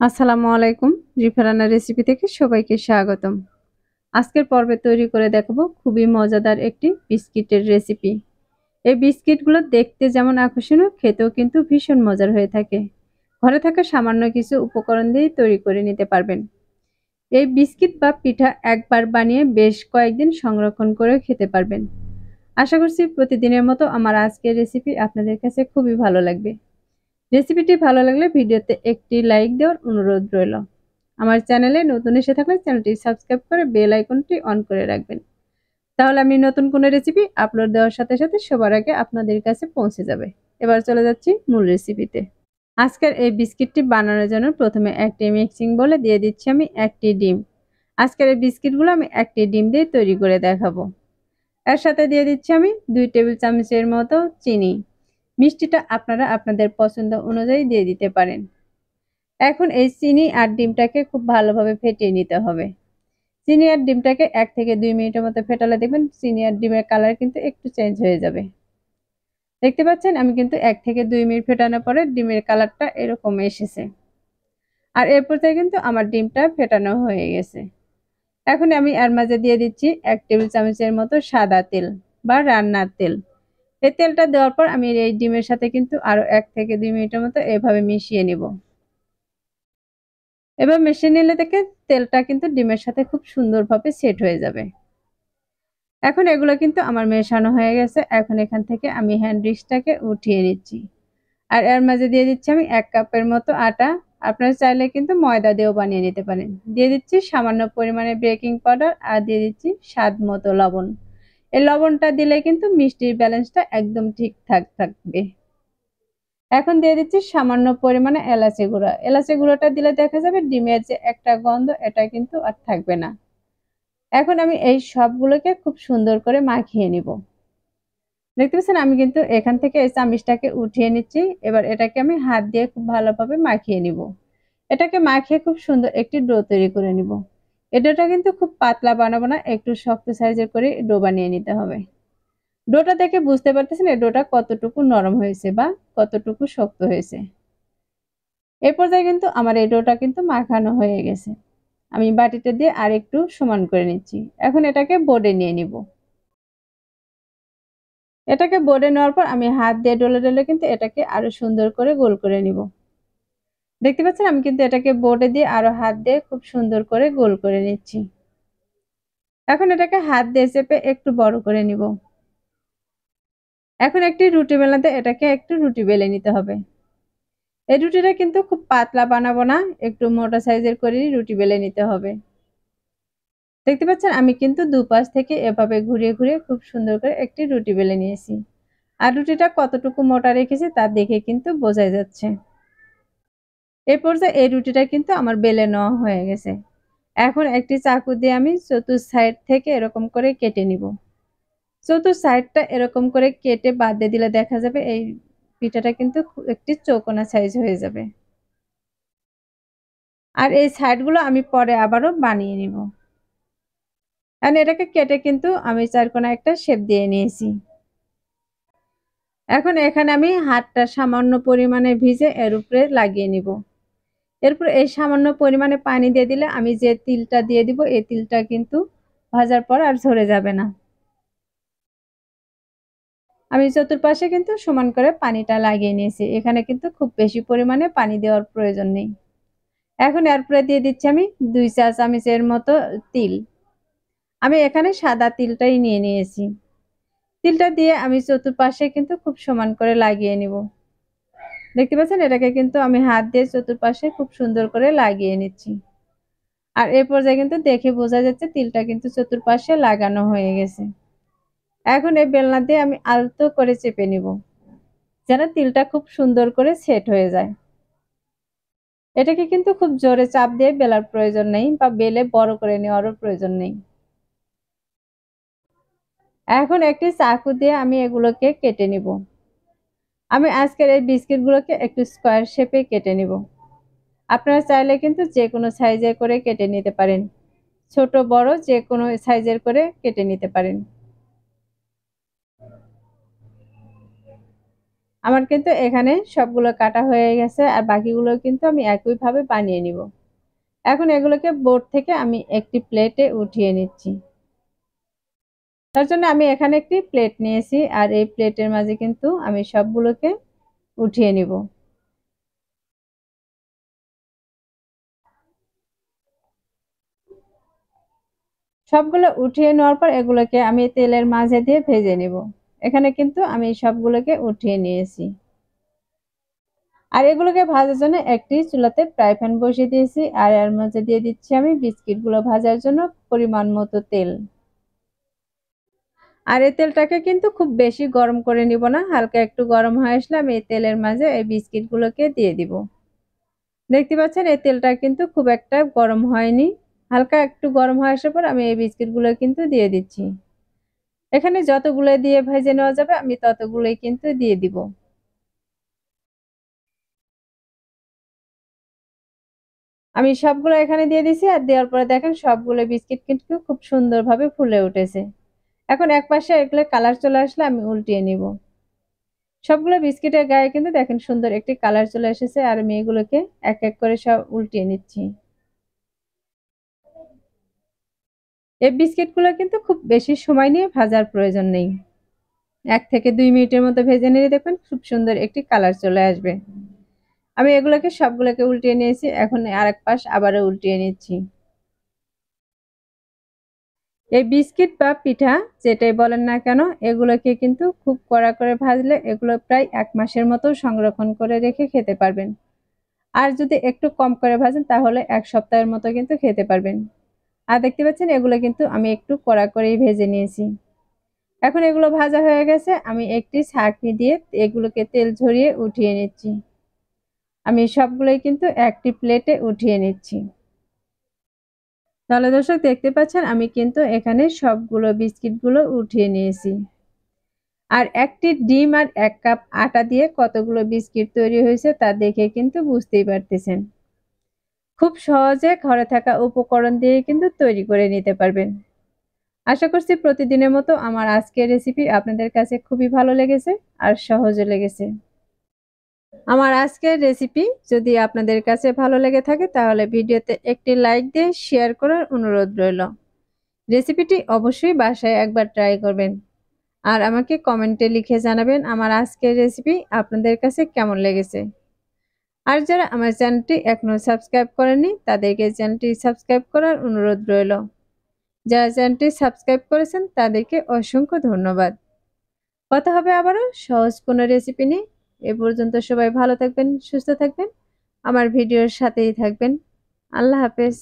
আসসালামু আলাইকুম। রিফারানা রেসিপি থেকে সবাইকে স্বাগতম। আজকের পর্বে তৈরি করে দেখাবো খুবই মজাদার একটি বিস্কিটের রেসিপি। এই বিস্কিটগুলো দেখতে যেমন আকর্ষণীয়, খেতেও কিন্তু ভীষণ মজার হয়ে থাকে। ঘরে থাকা সামান্য কিছু উপকরণ দিয়েই তৈরি করে নিতে পারবেন। এই বিস্কিট বা পিঠা একবার বানিয়ে বেশ কয়েকদিন সংরক্ষণ করে খেতে পারবেন। আশা করছি প্রতিদিনের মতো আমার আজকের রেসিপি আপনাদের কাছে খুবই ভালো লাগবে। রেসিপিটি ভালো লাগলে ভিডিওতে একটি লাইক দেওয়ার অনুরোধ রইল। আমার চ্যানেলে নতুন এসে থাকলে চ্যানেলটি সাবস্ক্রাইব করে বেল আইকনটি অন করে রাখবেন। তাহলে আমি নতুন কোনো রেসিপি আপলোড দেওয়ার সাথে সাথে সবার আগে আপনাদের কাছে পৌঁছে যাবে। এবার চলে যাচ্ছি মূল রেসিপিতে। আজকের এই বিস্কিটটি বানানোর জন্য প্রথমে একটি মিক্সিং বলে দিয়ে দিচ্ছি আমি একটি ডিম। আজকের এই বিস্কিটগুলো আমি একটি ডিম দিয়ে তৈরি করে দেখাবো। এর সাথে দিয়ে দিচ্ছি আমি 2 টেবিল চামচের মতো চিনি। মিষ্টিটা আপনারা আপনাদের পছন্দ অনুযায়ী দিয়ে দিতে পারেন। এখন এই চিনি আর ডিমটাকে খুব ভালোভাবে ফেটিয়ে নিতে হবে। চিনি আর ডিমটাকে 1 থেকে 2 মিনিটের মতো ফেটালে দেখবেন চিনি আর ডিমের কালার কিন্তু একটু চেঞ্জ হয়ে যাবে। দেখতে পাচ্ছেন আমি কিন্তু 1 থেকে 2 মিনিট ফেটানোর পরে ডিমের কালারটা এরকম এসেছে। আর এর পর্যায়ে কিন্তু আমার ডিমটা ফেটানো হয়ে গেছে। এখন আমি এর মাঝে দিয়ে দিচ্ছি 1 টেবিল চামচের মতো সাদা তেল বা রান্নার তেল। এই তেলটা দেওয়ার পর আমি এই ডিমের সাথে কিন্তু আরো 1 থেকে 2 মিনিটের মতো এভাবে মিশিয়ে নিব। এবার মিশিয়ে নিলে থেকে তেলটা কিন্তু ডিমের সাথে খুব সুন্দরভাবে সেট হয়ে যাবে। এখন এগুলো কিন্তু আমার মেশানো হয়ে গেছে। এখন এখান থেকে আমি হ্যান্ড উইক্সটাকে উঠিয়ে নিচ্ছি। আর এর মাঝে দিয়ে দিচ্ছি আমি 1 কাপের মতো আটা। আপনারা চাইলে কিন্তু ময়দা দিয়েও বানিয়ে নিতে পারেন। দিয়ে দিচ্ছি সামান্য পরিমাণে বেকিং পাউডার আর দিয়ে দিচ্ছি স্বাদ মতো লবণ। এই লবণটা দিলে কিন্তু মিষ্টির ব্যালেন্সটা একদম ঠিকঠাক থাকবে। এখন দিয়ে দিচ্ছি সামান্য পরিমাণে এলাচি গুঁড়া। এলাচি গুঁড়োটা দিলে দেখা যাবে ডিমের যে একটা গন্ধ এটা কিন্তু আর থাকবে না। এখন আমি এই সবগুলোকে খুব সুন্দর করে মাখিয়ে নিব। দেখতে পাচ্ছেন আমি কিন্তু এখান থেকে এই চামিচটাকে উঠিয়ে নিচ্ছি। এবার এটাকে আমি হাত দিয়ে খুব ভালোভাবে মাখিয়ে নিব। এটাকে মাখিয়ে খুব সুন্দর একটি ডো তৈরি করে নিব। এই ডোটা কিন্তু খুব পাতলা বানাবো না, একটু শক্ত সাইজের করে ডো বানিয়ে নিতে হবে। ডোটা দেখে বুঝতে পারতেছেন এই ডোটা কতটুকু নরম হয়েছে বা কতটুকু শক্ত হয়েছে। এই পর্যায়ে কিন্তু আমার এই ডোটা কিন্তু মাখানো হয়ে গেছে। আমি বাটিটা দিয়ে আরেকটু সমান করে নিচ্ছি। এখন এটাকে বোর্ডে নিয়ে নিব। এটাকে বোর্ডে নেওয়ার পর আমি হাত দিয়ে ডলে ডলে কিন্তু এটাকে আরো সুন্দর করে গোল করে নিব। দেখতে পাচ্ছেন আমি কিন্তু এটাকে বোর্ডে দিয়ে আরো হাত দিয়ে খুব সুন্দর করে গোল করে নিচ্ছি। এখন এটাকে হাত দিয়ে চেপে একটু বড় করে নিব। এখন একটি রুটি বেলাতে এটাকে একটু রুটি বেলে নিতে হবে। এই রুটিটা কিন্তু খুব পাতলা বানাবো না, একটু মোটা সাইজের করেই রুটি বেলে নিতে হবে। দেখতে পাচ্ছেন আমি কিন্তু দুপাশ থেকে এভাবে ঘুরিয়ে ঘুরিয়ে খুব সুন্দর করে একটি রুটি বেলে নিয়েছি। আর রুটিটা কতটুকু মোটা রেখেছি তা দেখে কিন্তু বোঝা যাচ্ছে। এই পর্যায়ে এই রুটিটা কিন্তু আমার বেলে নেওয়া হয়ে গেছে। এখন একটি চাকু দিয়ে আমি চতুর সাইড থেকে এরকম করে কেটে নিব। চতুর সাইডটা এরকম করে কেটে বাদ দিয়ে দিলে দেখা যাবে এই পিঠাটা কিন্তু একটি চৌকোনা সাইজ হয়ে যাবে। আর এই সাইডগুলো আমি পরে আবারও বানিয়ে নিব। কারণ এটাকে কেটে কিন্তু আমি চারকোনা একটা শেপ দিয়ে নিয়েছি। এখন এখানে আমি হাতটা সামান্য পরিমাণে ভিজে এর উপরে লাগিয়ে নিব। এরপর এই সামান্য পরিমাণে পানি দিয়ে দিলে আমি যে তিলটা দিয়ে দিব এই তিলটা কিন্তু ভাজার পর আর ঝরে যাবে না। আমি চতুর্পাশে কিন্তু সমান করে পানিটা লাগিয়ে নিয়েছি। এখানে কিন্তু খুব বেশি পরিমাণে পানি দেওয়ার প্রয়োজন নেই। এখন এরপরে দিয়ে দিচ্ছি আমি 2 চা চামচের মতো তিল। আমি এখানে সাদা তিলটাই নিয়ে নিয়েছি। তিলটা দিয়ে আমি চতুর্পাশে কিন্তু খুব সমান করে লাগিয়ে নিব। দেখতে পাচ্ছেন এটাকে কিন্তু আমি হাত দিয়ে চতুর্পাশে খুব সুন্দর করে লাগিয়ে নিচ্ছি। আর এই পর্যায়ে কিন্তু দেখে বোঝা যাচ্ছে তিলটা কিন্তু চতুর্পাশে লাগানো হয়ে গেছে। এখন এই বেলনা দিয়ে আমি আলতো করে চেপে নিব, যেন তিলটা খুব সুন্দর করে সেট হয়ে যায়। এটাকে কিন্তু খুব জোরে চাপ দিয়ে বেলার প্রয়োজন নেই বা বেলে বড় করে নেওয়ারও প্রয়োজন নেই। এখন একটি চাকু দিয়ে আমি এগুলোকে কেটে নিব। আমি আজকের এই বিস্কিটগুলোকে একটু স্কোয়ার শেপে কেটে নিব। আপনারা চাইলে কিন্তু যে কোনো সাইজের করে কেটে নিতে পারেন। ছোট বড় যে কোনো সাইজের করে কেটে নিতে পারেন। আমার কিন্তু এখানে সবগুলো কাটা হয়ে গেছে, আর বাকিগুলো কিন্তু আমি একইভাবে বানিয়ে নিব। এখন এগুলোকে বোর্ড থেকে আমি একটি প্লেটে উঠিয়ে নিচ্ছি। তার জন্য আমি এখানে একটি প্লেট নিয়েছি, আর এই প্লেটের মাঝে কিন্তু আমি সবগুলোকে উঠিয়ে নিব। সবগুলো উঠিয়ে নেওয়ার পর এগুলোকে আমি তেলের মাঝে দিয়ে ভেজে নিব। এখানে কিন্তু আমি সবগুলোকে উঠিয়ে নিয়েছি। আর এগুলোকে ভাজার জন্য একটি চুলাতে ফ্রাই প্যান বসিয়ে দিয়েছি, আর এর মধ্যে দিয়ে দিচ্ছি আমি বিস্কিটগুলো ভাজার জন্য পরিমাণ মতো তেল। আর এই তেলটাকে কিন্তু খুব বেশি গরম করে নিব না, হালকা একটু গরম হয়ে আসলে আমি এই তেলের মাঝে এই বিস্কিটগুলোকে দিয়ে দিব। দেখতে পাচ্ছেন এই তেলটা কিন্তু খুব একটা গরম হয়নি, হালকা একটু গরম হয়ে আসার পর আমি এই বিস্কিটগুলো কিন্তু দিয়ে দিচ্ছি। এখানে যতগুলো দিয়ে ভেজে নেওয়া যাবে আমি ততগুলোই কিন্তু দিয়ে দিব। আমি সবগুলো এখানে দিয়ে দিছি, আর দেওয়ার পরে দেখেন সবগুলো বিস্কিট কিন্তু খুব সুন্দরভাবে ফুলে উঠেছে। এখন এক পাশে এগুলো কালার চলে আসলে আমি উল্টিয়ে নিব। সবগুলো বিস্কিটের গায়ে কিন্তু দেখেন সুন্দর একটি কালার চলে এসেছে, আর আমি এগুলোকে এক এক করে সব উল্টিয়ে নিচ্ছি। এই বিস্কিটগুলো কিন্তু খুব বেশি সময় নিয়ে ভাজার প্রয়োজন নেই। 1 থেকে 2 মিনিটের মতো ভেজে নিলে দেখবেন খুব সুন্দর একটি কালার চলে আসবে। আমি এগুলোকে সবগুলোকে উল্টিয়ে নিয়েছি, এখন আরেক পাশ আবারও উল্টিয়ে নিচ্ছি। এই বিস্কিট বা পিঠা যেটাই বলেন না কেন, এগুলোকে কিন্তু খুব কড়া করে ভাজলে এগুলো প্রায় 1 মাসের মতো সংরক্ষণ করে রেখে খেতে পারবেন। আর যদি একটু কম করে ভাজেন তাহলে 1 সপ্তাহের মতো কিন্তু খেতে পারবেন। আর দেখতে পাচ্ছেন এগুলো কিন্তু আমি একটু কড়া করেই ভেজে নিয়েছি। এখন এগুলো ভাজা হয়ে গেছে, আমি একটি ছাঁকনি দিয়ে এগুলোকে তেল ঝরিয়ে উঠিয়ে নিচ্ছি। আমি সবগুলোই কিন্তু একটি প্লেটে উঠিয়ে নিচ্ছি। তাহলে দর্শক দেখতে পাচ্ছেন আমি কিন্তু এখানে সবগুলো বিস্কিটগুলো উঠিয়ে নিয়েছি। আর একটি ডিম আর 1 কাপ আটা দিয়ে কতগুলো বিস্কিট তৈরি হয়েছে তা দেখে কিন্তু বুঝতেই পারতেছেন। খুব সহজে ঘরে থাকা উপকরণ দিয়ে কিন্তু তৈরি করে নিতে পারবেন। আশা করছি প্রতিদিনের মতো আমার আজকের রেসিপি আপনাদের কাছে খুবই ভালো লেগেছে আর সহজও লেগেছে। আমার আজকের রেসিপি যদি আপনাদের কাছে ভালো লেগে থাকে তাহলে ভিডিওতে একটি লাইক দিয়ে শেয়ার করার অনুরোধ রইল। রেসিপিটি অবশ্যই বাসায় একবার ট্রাই করবেন। আর আমাকে কমেন্টে লিখে জানাবেন আমার আজকের রেসিপি আপনাদের কাছে কেমন লেগেছে। আর যারা আমার চ্যানেলটি এখনো সাবস্ক্রাইব করেননি তাদেরকে চ্যানেলটি সাবস্ক্রাইব করার অনুরোধ রইল। যারা চ্যানেলটি সাবস্ক্রাইব করেছেন তাদেরকে অসংখ্য ধন্যবাদ। কথা হবে আবারও সহজ কোনো রেসিপি নিয়ে। এ পর্যন্ত সবাই ভালো থাকবেন, সুস্থ থাকবেন, আমার ভিডিওর সাথেই থাকবেন। আল্লাহ হাফেজ।